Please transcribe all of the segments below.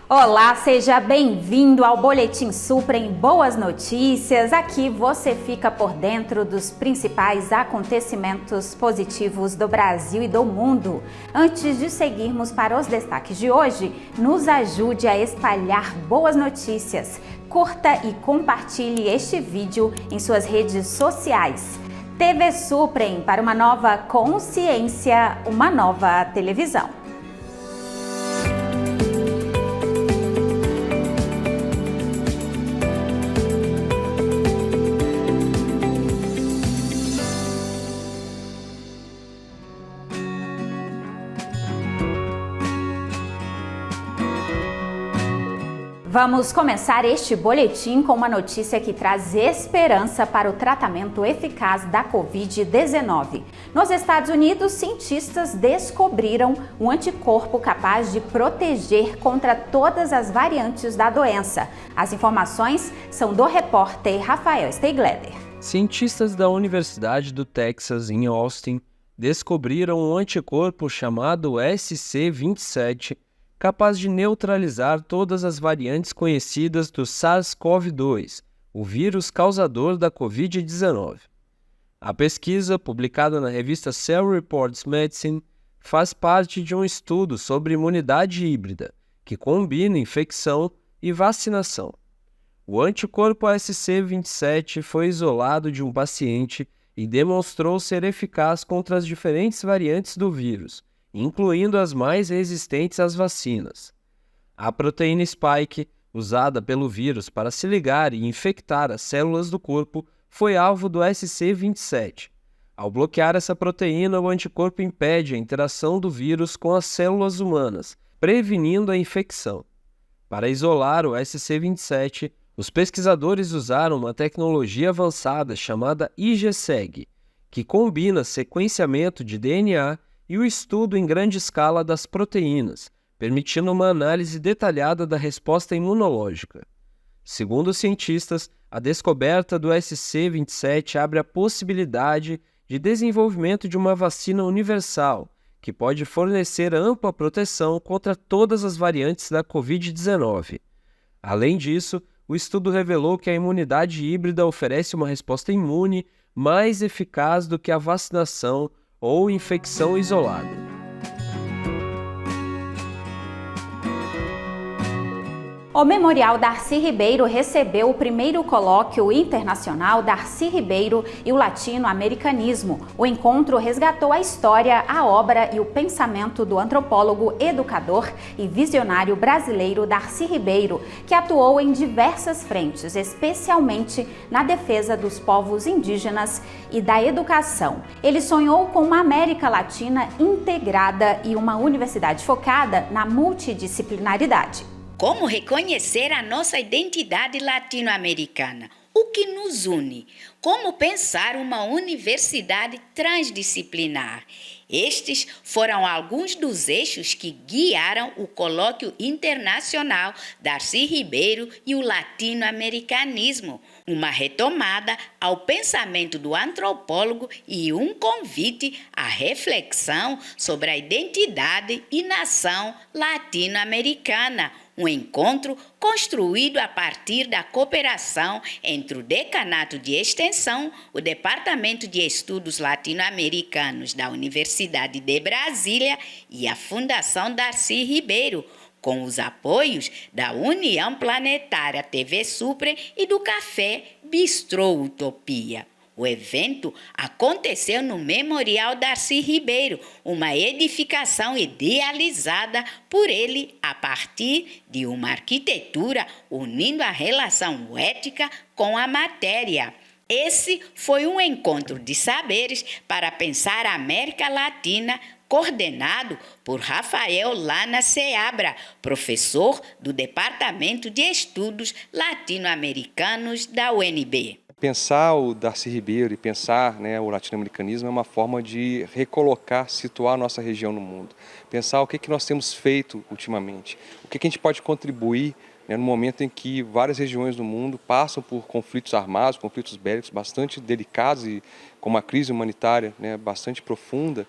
Olá, seja bem-vindo ao Boletim Suprem Boas Notícias. Aqui você fica por dentro dos principais acontecimentos positivos do Brasil e do mundo. Antes de seguirmos para os destaques de hoje, nos ajude a espalhar boas notícias. Curta e compartilhe este vídeo em suas redes sociais. TV Suprem, para uma nova consciência, uma nova televisão. Vamos começar este boletim com uma notícia que traz esperança para o tratamento eficaz da Covid-19. Nos Estados Unidos, cientistas descobriram um anticorpo capaz de proteger contra todas as variantes da doença. As informações são do repórter Rafael Steiglader. Cientistas da Universidade do Texas, em Austin, descobriram um anticorpo chamado SC27, capaz de neutralizar todas as variantes conhecidas do SARS-CoV-2, o vírus causador da Covid-19. A pesquisa, publicada na revista Cell Reports Medicine, faz parte de um estudo sobre imunidade híbrida, que combina infecção e vacinação. O anticorpo SC27 foi isolado de um paciente e demonstrou ser eficaz contra as diferentes variantes do vírus, incluindo as mais resistentes às vacinas. A proteína spike, usada pelo vírus para se ligar e infectar as células do corpo, foi alvo do SC27. Ao bloquear essa proteína, o anticorpo impede a interação do vírus com as células humanas, prevenindo a infecção. Para isolar o SC27, os pesquisadores usaram uma tecnologia avançada chamada IgSeg, que combina sequenciamento de DNA e o estudo em grande escala das proteínas, permitindo uma análise detalhada da resposta imunológica. Segundo os cientistas, a descoberta do SC27 abre a possibilidade de desenvolvimento de uma vacina universal, que pode fornecer ampla proteção contra todas as variantes da Covid-19. Além disso, o estudo revelou que a imunidade híbrida oferece uma resposta imune mais eficaz do que a vacinação ou infecção isolada. O Memorial Darcy Ribeiro recebeu o primeiro colóquio internacional Darcy Ribeiro e o latino-americanismo. O encontro resgatou a história, a obra e o pensamento do antropólogo, educador e visionário brasileiro Darcy Ribeiro, que atuou em diversas frentes, especialmente na defesa dos povos indígenas e da educação. Ele sonhou com uma América Latina integrada e uma universidade focada na multidisciplinaridade. Como reconhecer a nossa identidade latino-americana? O que nos une? Como pensar uma universidade transdisciplinar? Estes foram alguns dos eixos que guiaram o colóquio internacional Darcy Ribeiro e o latino-americanismo, uma retomada ao pensamento do antropólogo e um convite à reflexão sobre a identidade e nação latino-americana. Um encontro construído a partir da cooperação entre o Decanato de Extensão, o Departamento de Estudos Latino-Americanos da Universidade de Brasília e a Fundação Darcy Ribeiro, com os apoios da União Planetária TV Suprem e do Café Bistrô Utopia. O evento aconteceu no Memorial Darcy Ribeiro, uma edificação idealizada por ele a partir de uma arquitetura unindo a relação ética com a matéria. Esse foi um encontro de saberes para pensar a América Latina, coordenado por Rafael Lana Seabra, professor do Departamento de Estudos Latino-Americanos da UNB. Pensar o Darcy Ribeiro e pensar, o latino-americanismo é uma forma de recolocar, situar a nossa região no mundo. Pensar o que nós temos feito ultimamente, o que a gente pode contribuir no momento em que várias regiões do mundo passam por conflitos armados, conflitos bélicos bastante delicados e com uma crise humanitária bastante profunda,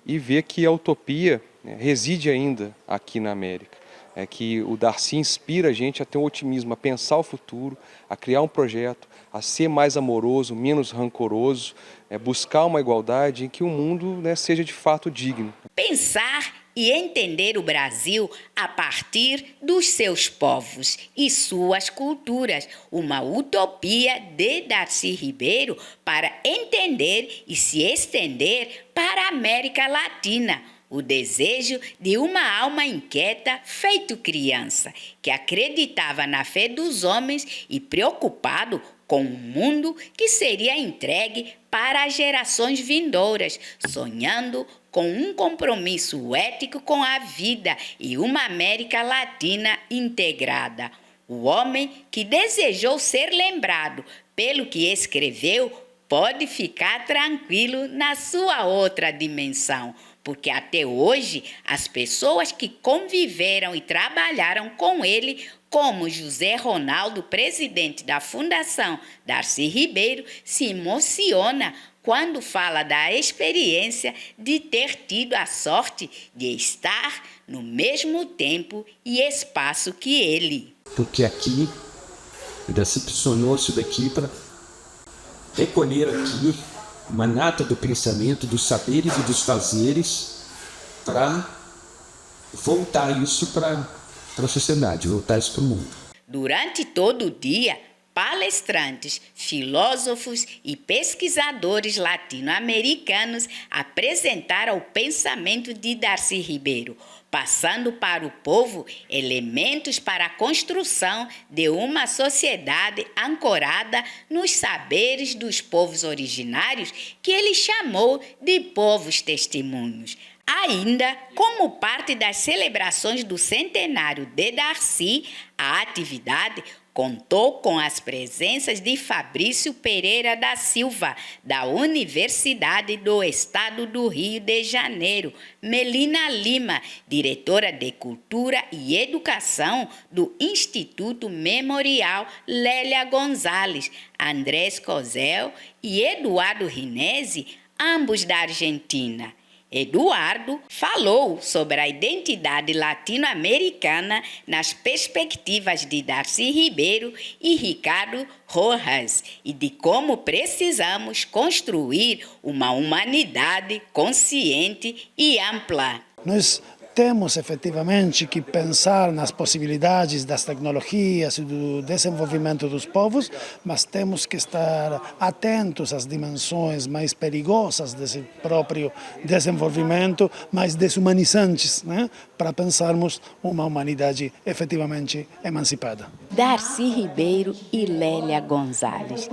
e ver que a utopia reside ainda aqui na América. é que o Darcy inspira a gente a ter um otimismo, a pensar o futuro, a criar um projeto, a ser mais amoroso, menos rancoroso, buscar uma igualdade em que o mundo, né, seja de fato digno. Pensar e entender o Brasil a partir dos seus povos e suas culturas. Uma utopia de Darcy Ribeiro para entender e se estender para a América Latina. O desejo de uma alma inquieta feito criança, que acreditava na fé dos homens e preocupado com um mundo que seria entregue para as gerações vindouras, sonhando com um compromisso ético com a vida e uma América Latina integrada. O homem que desejou ser lembrado pelo que escreveu pode ficar tranquilo na sua outra dimensão, porque até hoje as pessoas que conviveram e trabalharam com ele, como José Ronaldo, presidente da Fundação Darcy Ribeiro, se emociona quando fala da experiência de ter tido a sorte de estar no mesmo tempo e espaço que ele. Porque aqui, o Darcy pressionou isso daqui para recolher aqui uma nata do pensamento, dos saberes e dos fazeres, para voltar isso para a sociedade, voltar isso para o mundo. Durante todo o dia, palestrantes, filósofos e pesquisadores latino-americanos apresentaram o pensamento de Darcy Ribeiro, passando para o povo elementos para a construção de uma sociedade ancorada nos saberes dos povos originários, que ele chamou de povos testemunhos. Ainda, como parte das celebrações do centenário de Darcy, a atividade contou com as presenças de Fabrício Pereira da Silva, da Universidade do Estado do Rio de Janeiro, Melina Lima, diretora de Cultura e Educação do Instituto Memorial Lélia Gonzalez, Andrés Cosel e Eduardo Rinesi, ambos da Argentina. Eduardo falou sobre a identidade latino-americana nas perspectivas de Darcy Ribeiro e Ricardo Rojas e de como precisamos construir uma humanidade consciente e ampla. Nós temos efetivamente que pensar nas possibilidades das tecnologias e do desenvolvimento dos povos, mas temos que estar atentos às dimensões mais perigosas desse próprio desenvolvimento, mais desumanizantes, né? Para pensarmos uma humanidade efetivamente emancipada. Darcy Ribeiro e Lélia Gonzalez,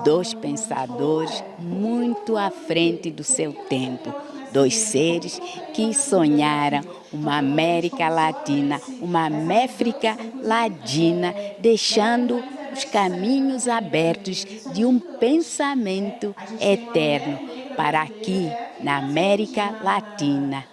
dois pensadores muito à frente do seu tempo. Dois seres que sonharam uma América Latina, uma Méfrica Ladina, deixando os caminhos abertos de um pensamento eterno para aqui, na América Latina,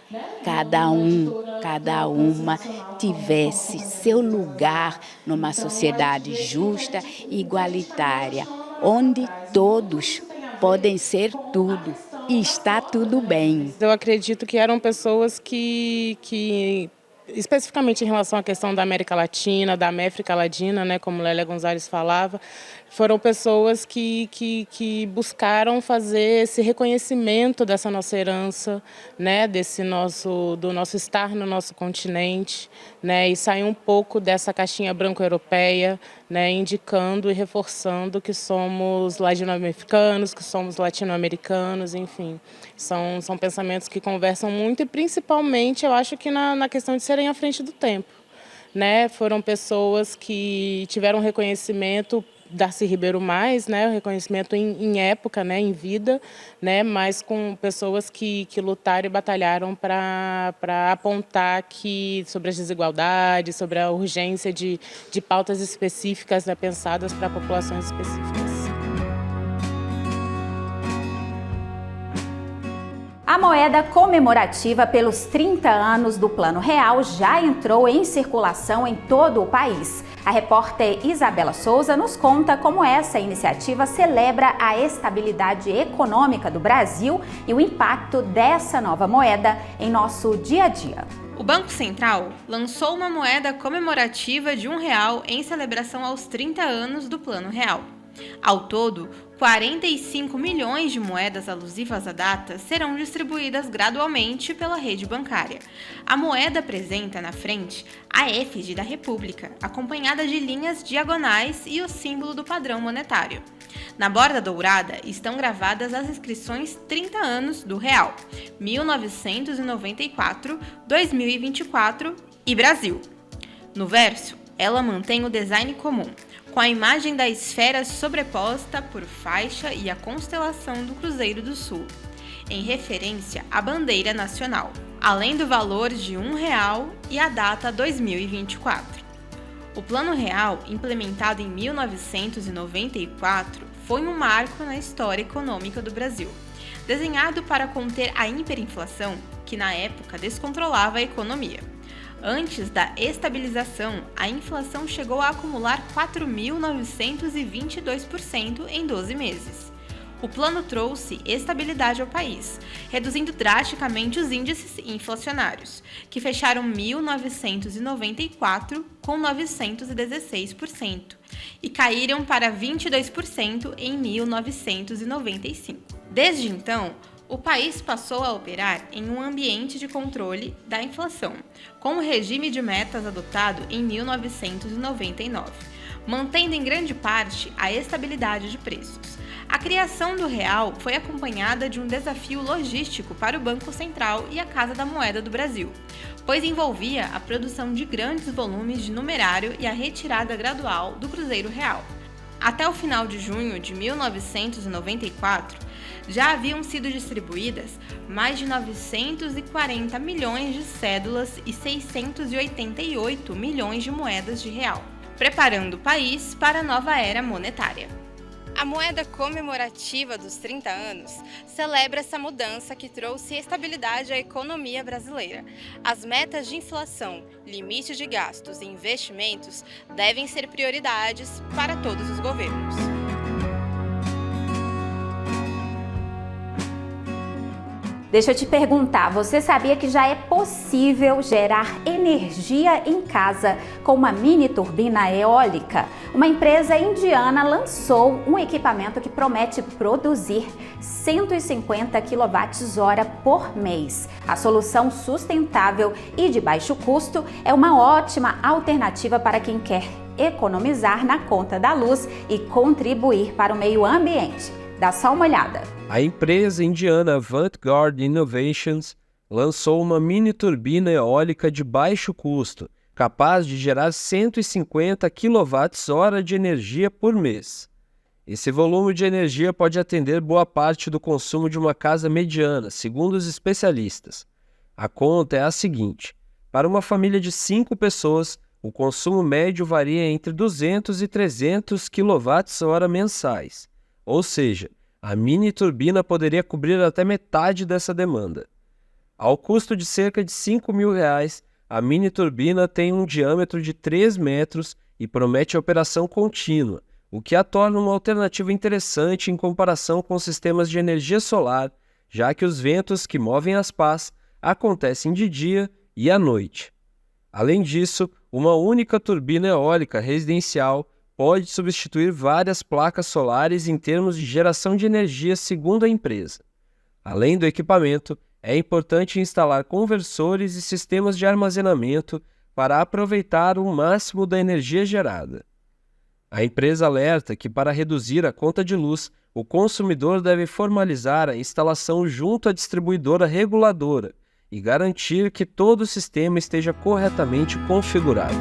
cada uma tivesse seu lugar numa sociedade justa e igualitária, onde todos podem ser tudo. E está tudo bem. Eu acredito que eram pessoas que especificamente em relação à questão da América Latina, da Méfrica Ladina, né, como Lélia Gonzalez falava, foram pessoas que buscaram fazer esse reconhecimento dessa nossa herança, né, do nosso estar no nosso continente, né, e sair um pouco dessa caixinha branco-europeia, né, indicando e reforçando que somos latino-americanos, que somos latino-americanos, enfim. São pensamentos que conversam muito e principalmente, eu acho que na questão de serem à frente do tempo, né? Foram pessoas que tiveram reconhecimento, Darcy Ribeiro mais, né, o reconhecimento em época, né, em vida, né, mas com pessoas que lutaram e batalharam para apontar sobre as desigualdades, sobre a urgência de pautas específicas, né, pensadas para populações específicas. A moeda comemorativa pelos 30 anos do Plano Real já entrou em circulação em todo o país. A repórter Isabela Souza nos conta como essa iniciativa celebra a estabilidade econômica do Brasil e o impacto dessa nova moeda em nosso dia a dia. O Banco Central lançou uma moeda comemorativa de R$1 em celebração aos 30 anos do Plano Real. Ao todo, 45 milhões de moedas alusivas à data serão distribuídas gradualmente pela rede bancária. A moeda apresenta na frente a efígie da República, acompanhada de linhas diagonais e o símbolo do padrão monetário. Na borda dourada estão gravadas as inscrições 30 anos do Real, 1994, 2024 e Brasil. No verso, ela mantém o design comum, com a imagem da esfera sobreposta por faixa e a constelação do Cruzeiro do Sul, em referência à bandeira nacional, além do valor de R$1 e a data 2024. O Plano Real, implementado em 1994, foi um marco na história econômica do Brasil, desenhado para conter a hiperinflação, que na época descontrolava a economia. Antes da estabilização, a inflação chegou a acumular 4.922% em 12 meses. O plano trouxe estabilidade ao país, reduzindo drasticamente os índices inflacionários, que fecharam 1994 com 916% e caíram para 22% em 1995. Desde então, o país passou a operar em um ambiente de controle da inflação, com o regime de metas adotado em 1999, mantendo em grande parte a estabilidade de preços. A criação do real foi acompanhada de um desafio logístico para o Banco Central e a Casa da Moeda do Brasil, pois envolvia a produção de grandes volumes de numerário e a retirada gradual do Cruzeiro Real. Até o final de junho de 1994, já haviam sido distribuídas mais de 940 milhões de cédulas e 688 milhões de moedas de real, preparando o país para a nova era monetária. A moeda comemorativa dos 30 anos celebra essa mudança que trouxe estabilidade à economia brasileira. As metas de inflação, limite de gastos e investimentos devem ser prioridades para todos os governos. Deixa eu te perguntar, você sabia que já é possível gerar energia em casa com uma mini turbina eólica? Uma empresa indiana lançou um equipamento que promete produzir 150 kWh por mês. A solução sustentável e de baixo custo é uma ótima alternativa para quem quer economizar na conta da luz e contribuir para o meio ambiente. Dá só uma olhada. A empresa indiana Vanguard Innovations lançou uma mini turbina eólica de baixo custo, capaz de gerar 150 kWh de energia por mês. Esse volume de energia pode atender boa parte do consumo de uma casa mediana, segundo os especialistas. A conta é a seguinte: para uma família de 5 pessoas, o consumo médio varia entre 200 e 300 kWh mensais. Ou seja, a mini turbina poderia cobrir até metade dessa demanda. Ao custo de cerca de R$5.000, a mini turbina tem um diâmetro de 3 metros e promete operação contínua, o que a torna uma alternativa interessante em comparação com sistemas de energia solar, já que os ventos que movem as pás acontecem de dia e à noite. Além disso, uma única turbina eólica residencial pode substituir várias placas solares em termos de geração de energia, segundo a empresa. Além do equipamento, é importante instalar conversores e sistemas de armazenamento para aproveitar o máximo da energia gerada. A empresa alerta que, para reduzir a conta de luz, o consumidor deve formalizar a instalação junto à distribuidora reguladora e garantir que todo o sistema esteja corretamente configurado.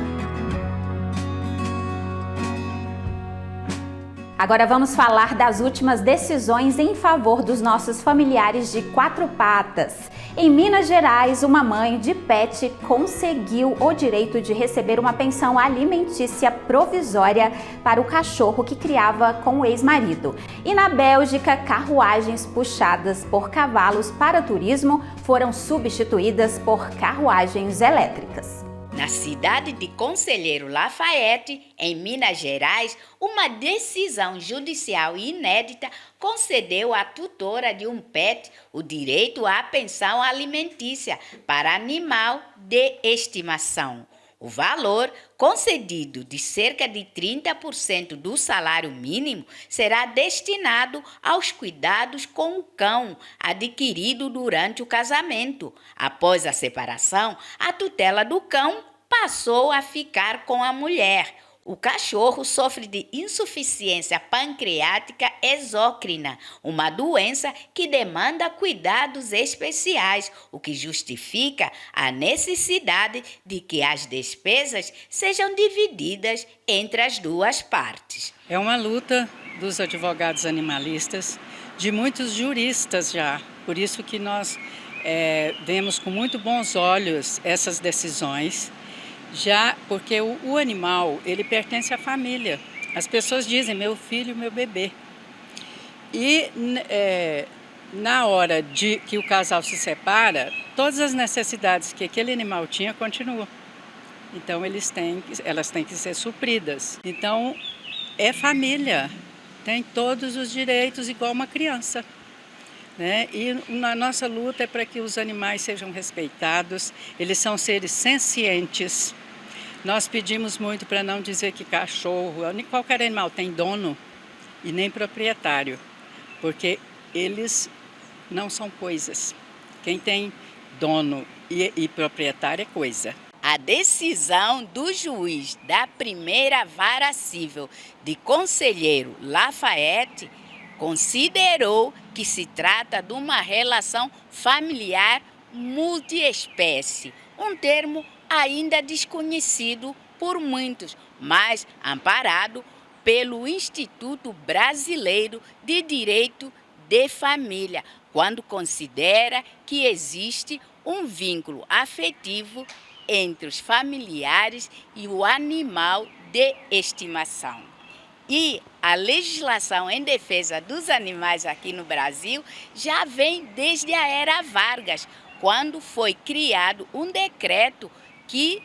Agora vamos falar das últimas decisões em favor dos nossos familiares de 4 patas. Em Minas Gerais, uma mãe de pet conseguiu o direito de receber uma pensão alimentícia provisória para o cachorro que criava com o ex-marido. E na Bélgica, carruagens puxadas por cavalos para turismo foram substituídas por carruagens elétricas. Na cidade de Conselheiro Lafayette, em Minas Gerais, uma decisão judicial inédita concedeu à tutora de um pet o direito à pensão alimentícia para animal de estimação. O valor concedido de cerca de 30% do salário mínimo será destinado aos cuidados com o cão adquirido durante o casamento. Após a separação, a tutela do cão passou a ficar com a mulher. O cachorro sofre de insuficiência pancreática exócrina, uma doença que demanda cuidados especiais, o que justifica a necessidade de que as despesas sejam divididas entre as duas partes. É uma luta dos advogados animalistas, de muitos juristas já, por isso que nós vemos com muito bons olhos essas decisões. Já porque o animal, ele pertence à família. As pessoas dizem, meu filho, meu bebê. E na hora que o casal se separa, todas as necessidades que aquele animal tinha continuam. Então elas têm que ser supridas. Então é família, tem todos os direitos igual uma criança. Né? E a nossa luta é para que os animais sejam respeitados, eles são seres sencientes. Nós pedimos muito para não dizer que cachorro, qualquer animal tem dono e nem proprietário, porque eles não são coisas. Quem tem dono e proprietário é coisa. A decisão do juiz da primeira vara civil de Conselheiro Lafayette considerou que se trata de uma relação familiar multiespécie, um termo ainda desconhecido por muitos, mas amparado pelo Instituto Brasileiro de Direito de Família, quando considera que existe um vínculo afetivo entre os familiares e o animal de estimação. E a legislação em defesa dos animais aqui no Brasil já vem desde a era Vargas, quando foi criado um decreto que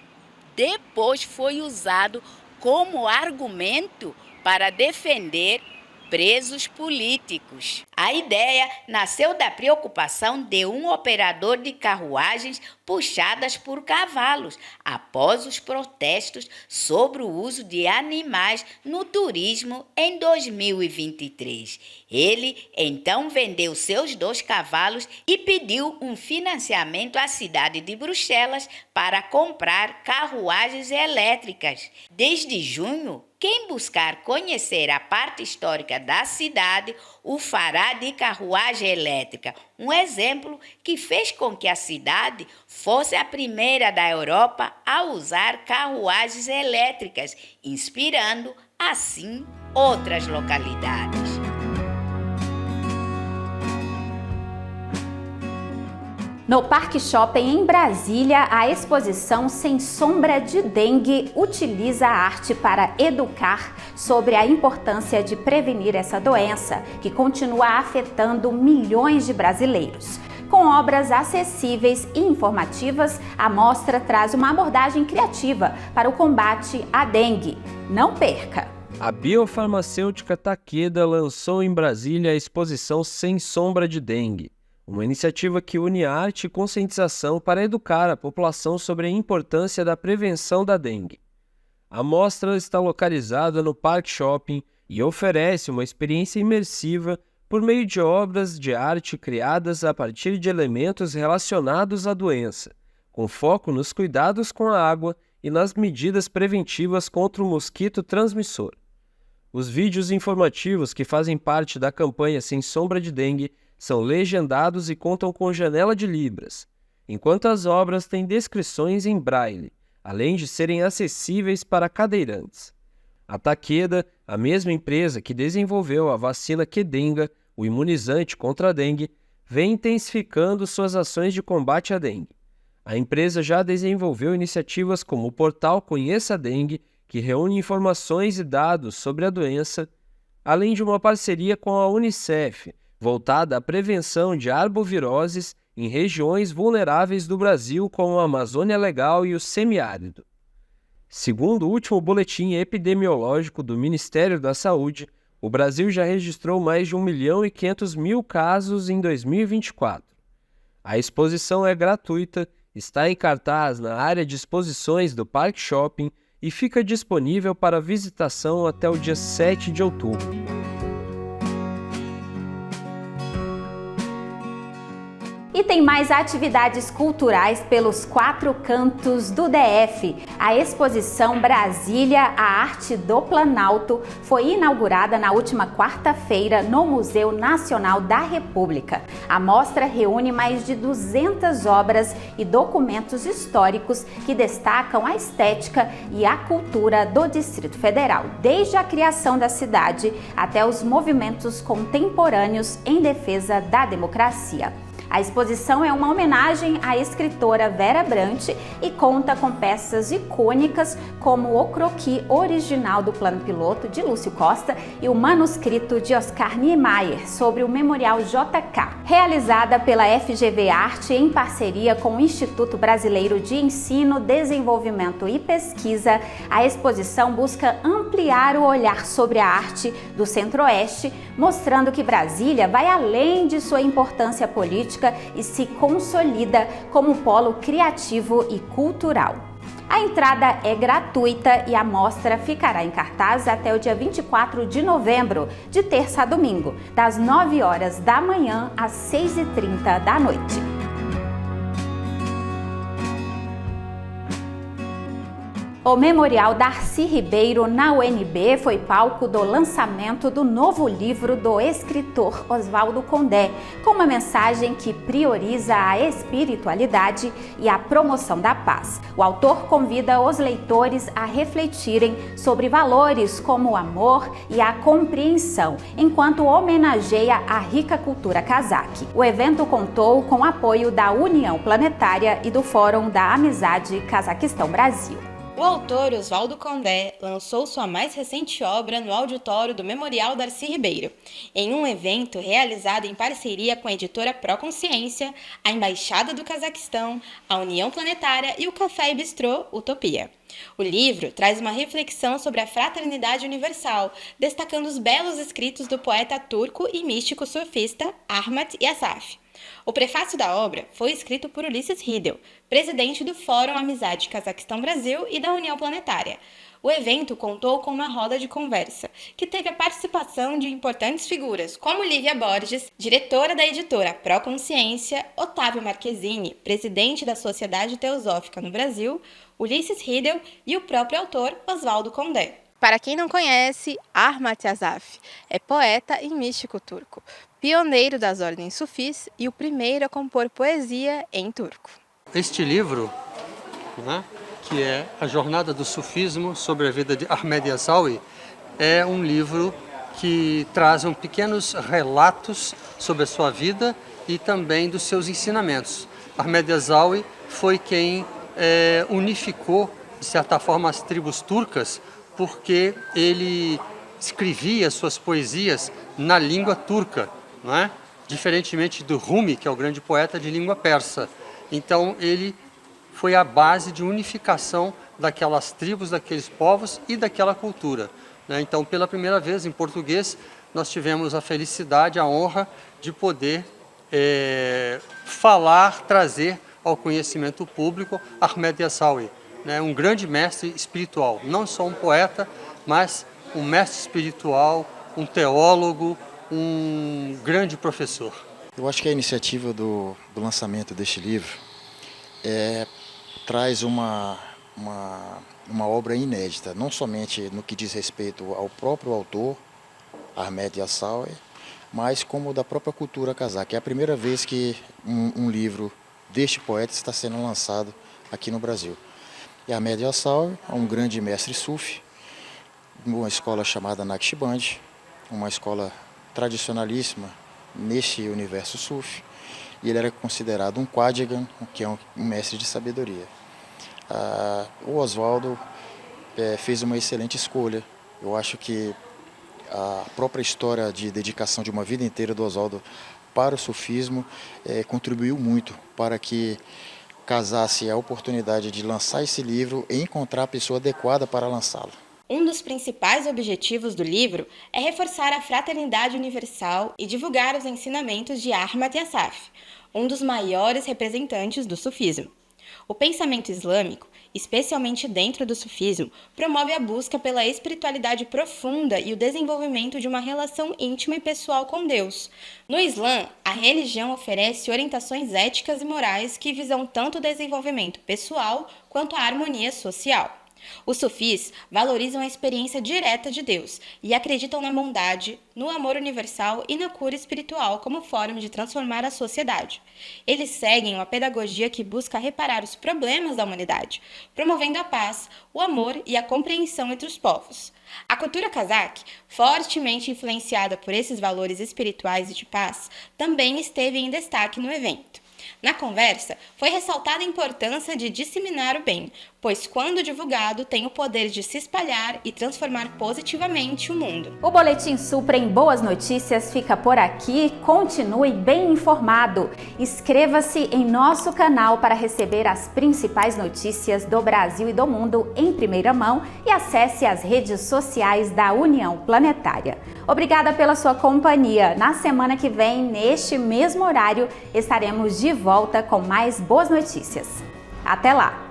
depois foi usado como argumento para defender presos políticos. A ideia nasceu da preocupação de um operador de carruagens puxadas por cavalos, após os protestos sobre o uso de animais no turismo em 2023. Ele então vendeu seus 2 cavalos e pediu um financiamento à cidade de Bruxelas para comprar carruagens elétricas. Desde junho, quem buscar conhecer a parte histórica da cidade o fará de carruagem elétrica, um exemplo que fez com que a cidade fosse a primeira da Europa a usar carruagens elétricas, inspirando assim outras localidades. No Parque Shopping em Brasília, a exposição Sem Sombra de Dengue utiliza a arte para educar sobre a importância de prevenir essa doença, que continua afetando milhões de brasileiros. Com obras acessíveis e informativas, a mostra traz uma abordagem criativa para o combate à dengue. Não perca! A biofarmacêutica Takeda lançou em Brasília a exposição Sem Sombra de Dengue, uma iniciativa que une arte e conscientização para educar a população sobre a importância da prevenção da dengue. A mostra está localizada no Parque Shopping e oferece uma experiência imersiva por meio de obras de arte criadas a partir de elementos relacionados à doença, com foco nos cuidados com a água e nas medidas preventivas contra o mosquito transmissor. Os vídeos informativos que fazem parte da campanha Sem Sombra de Dengue são legendados e contam com janela de libras, enquanto as obras têm descrições em braille, além de serem acessíveis para cadeirantes. A Takeda, a mesma empresa que desenvolveu a vacina Qdenga, o imunizante contra a dengue, vem intensificando suas ações de combate à dengue. A empresa já desenvolveu iniciativas como o portal Conheça a Dengue, que reúne informações e dados sobre a doença, além de uma parceria com a Unicef, voltada à prevenção de arboviroses em regiões vulneráveis do Brasil como a Amazônia Legal e o semiárido. Segundo o último boletim epidemiológico do Ministério da Saúde, o Brasil já registrou mais de 1.500.000 casos em 2024. A exposição é gratuita, está em cartaz na área de exposições do Parque Shopping e fica disponível para visitação até o dia 7 de outubro. E tem mais atividades culturais pelos 4 cantos do DF. A exposição Brasília, a Arte do Planalto, foi inaugurada na última quarta-feira no Museu Nacional da República. A mostra reúne mais de 200 obras e documentos históricos que destacam a estética e a cultura do Distrito Federal, desde a criação da cidade até os movimentos contemporâneos em defesa da democracia. A exposição é uma homenagem à escritora Vera Brant e conta com peças icônicas como o croquis original do plano piloto de Lúcio Costa e o manuscrito de Oscar Niemeyer sobre o Memorial JK. Realizada pela FGV Arte em parceria com o Instituto Brasileiro de Ensino, Desenvolvimento e Pesquisa, a exposição busca ampliar o olhar sobre a arte do Centro-Oeste, mostrando que Brasília vai além de sua importância política e se consolida como polo criativo e cultural. A entrada é gratuita e a mostra ficará em cartaz até o dia 24 de novembro, de terça a domingo, das 9 horas da manhã às 6h30 da noite. O Memorial Darcy Ribeiro, na UNB, foi palco do lançamento do novo livro do escritor Oswaldo Condé, com uma mensagem que prioriza a espiritualidade e a promoção da paz. O autor convida os leitores a refletirem sobre valores como o amor e a compreensão, enquanto homenageia a rica cultura cazaque. O evento contou com o apoio da União Planetária e do Fórum da Amizade Cazaquistão-Brasil. O autor Oswaldo Condé lançou sua mais recente obra no auditório do Memorial Darcy Ribeiro, em um evento realizado em parceria com a editora Proconsciência, a Embaixada do Cazaquistão, a União Planetária e o Café e Bistrô Utopia. O livro traz uma reflexão sobre a fraternidade universal, destacando os belos escritos do poeta turco e místico surfista Ahmet Yazaf. O prefácio da obra foi escrito por Ulisses Riedel, presidente do Fórum Amizade Cazaquistão-Brasil e da União Planetária. O evento contou com uma roda de conversa, que teve a participação de importantes figuras, como Lívia Borges, diretora da editora Proconsciência, Otávio Marquezine, presidente da Sociedade Teosófica no Brasil, Ulisses Riedel e o próprio autor Oswaldo Condé. Para quem não conhece, Ahmet Yazaf é poeta e místico turco, pioneiro das ordens sufis e o primeiro a compor poesia em turco. Este livro, que é A Jornada do Sufismo sobre a vida de Ahmet Yasawi, é um livro que traz pequenos relatos sobre a sua vida e também dos seus ensinamentos. Ahmet Yasawi foi quem unificou, de certa forma, as tribos turcas, porque ele escrevia suas poesias na língua turca, não é? Diferentemente do Rumi, que é o grande poeta de língua persa. Então ele foi a base de unificação daquelas tribos, daqueles povos e daquela cultura, né? Então, pela primeira vez em português, nós tivemos a felicidade, a honra de poder falar, trazer ao conhecimento público Ahmet Yasawi, né? Um grande mestre espiritual, não só um poeta, mas um mestre espiritual, um teólogo, um grande professor. Eu acho que a iniciativa do lançamento deste livro traz uma obra inédita, não somente no que diz respeito ao próprio autor, Ahmet Yasawi, mas como da própria cultura cazaque. É a primeira vez que um livro deste poeta está sendo lançado aqui no Brasil. E Ahmet Yasawi é um grande mestre sufi, uma escola chamada Naqshband, uma escola tradicionalíssima neste universo sufi, e ele era considerado um Quadrigan, que é um mestre de sabedoria. O Oswaldo fez uma excelente escolha. Eu acho que a própria história de dedicação de uma vida inteira do Oswaldo para o sufismo, contribuiu muito para que casasse a oportunidade de lançar esse livro e encontrar a pessoa adequada para lançá-lo. Um dos principais objetivos do livro é reforçar a fraternidade universal e divulgar os ensinamentos de Ahmad Yassaf, um dos maiores representantes do sufismo. O pensamento islâmico, especialmente dentro do sufismo, promove a busca pela espiritualidade profunda e o desenvolvimento de uma relação íntima e pessoal com Deus. No Islã, a religião oferece orientações éticas e morais que visam tanto o desenvolvimento pessoal quanto a harmonia social. Os sufis valorizam a experiência direta de Deus e acreditam na bondade, no amor universal e na cura espiritual como forma de transformar a sociedade. Eles seguem uma pedagogia que busca reparar os problemas da humanidade, promovendo a paz, o amor e a compreensão entre os povos. A cultura cazaque, fortemente influenciada por esses valores espirituais e de paz, também esteve em destaque no evento. Na conversa, foi ressaltada a importância de disseminar o bem, pois quando divulgado tem o poder de se espalhar e transformar positivamente o mundo. O Boletim Supra em Boas Notícias fica por aqui. Continue bem informado. Inscreva-se em nosso canal para receber as principais notícias do Brasil e do mundo em primeira mão e acesse as redes sociais da União Planetária. Obrigada pela sua companhia. Na semana que vem, neste mesmo horário, estaremos de volta com mais boas notícias. Até lá!